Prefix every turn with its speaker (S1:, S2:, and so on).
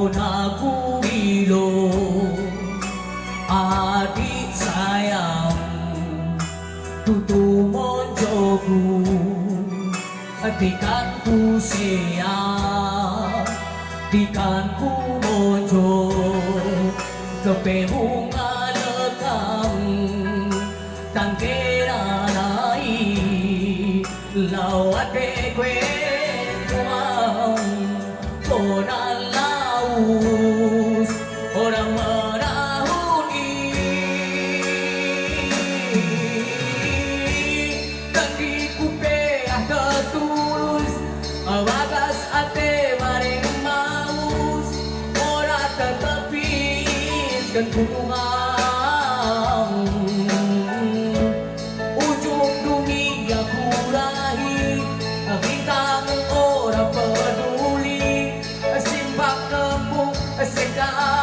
S1: aku ilo adik sayang tutu monjoku tikanku siap tikanku monjo kepemu ngalekam tangkera nai lawate kwe tuang konan laus orang merahuni dan di kupe tertulis wagas ate maring maus ora tetepis kan kunungan ujung dunia kurahi bintang ora peduli simbak kembung sekarang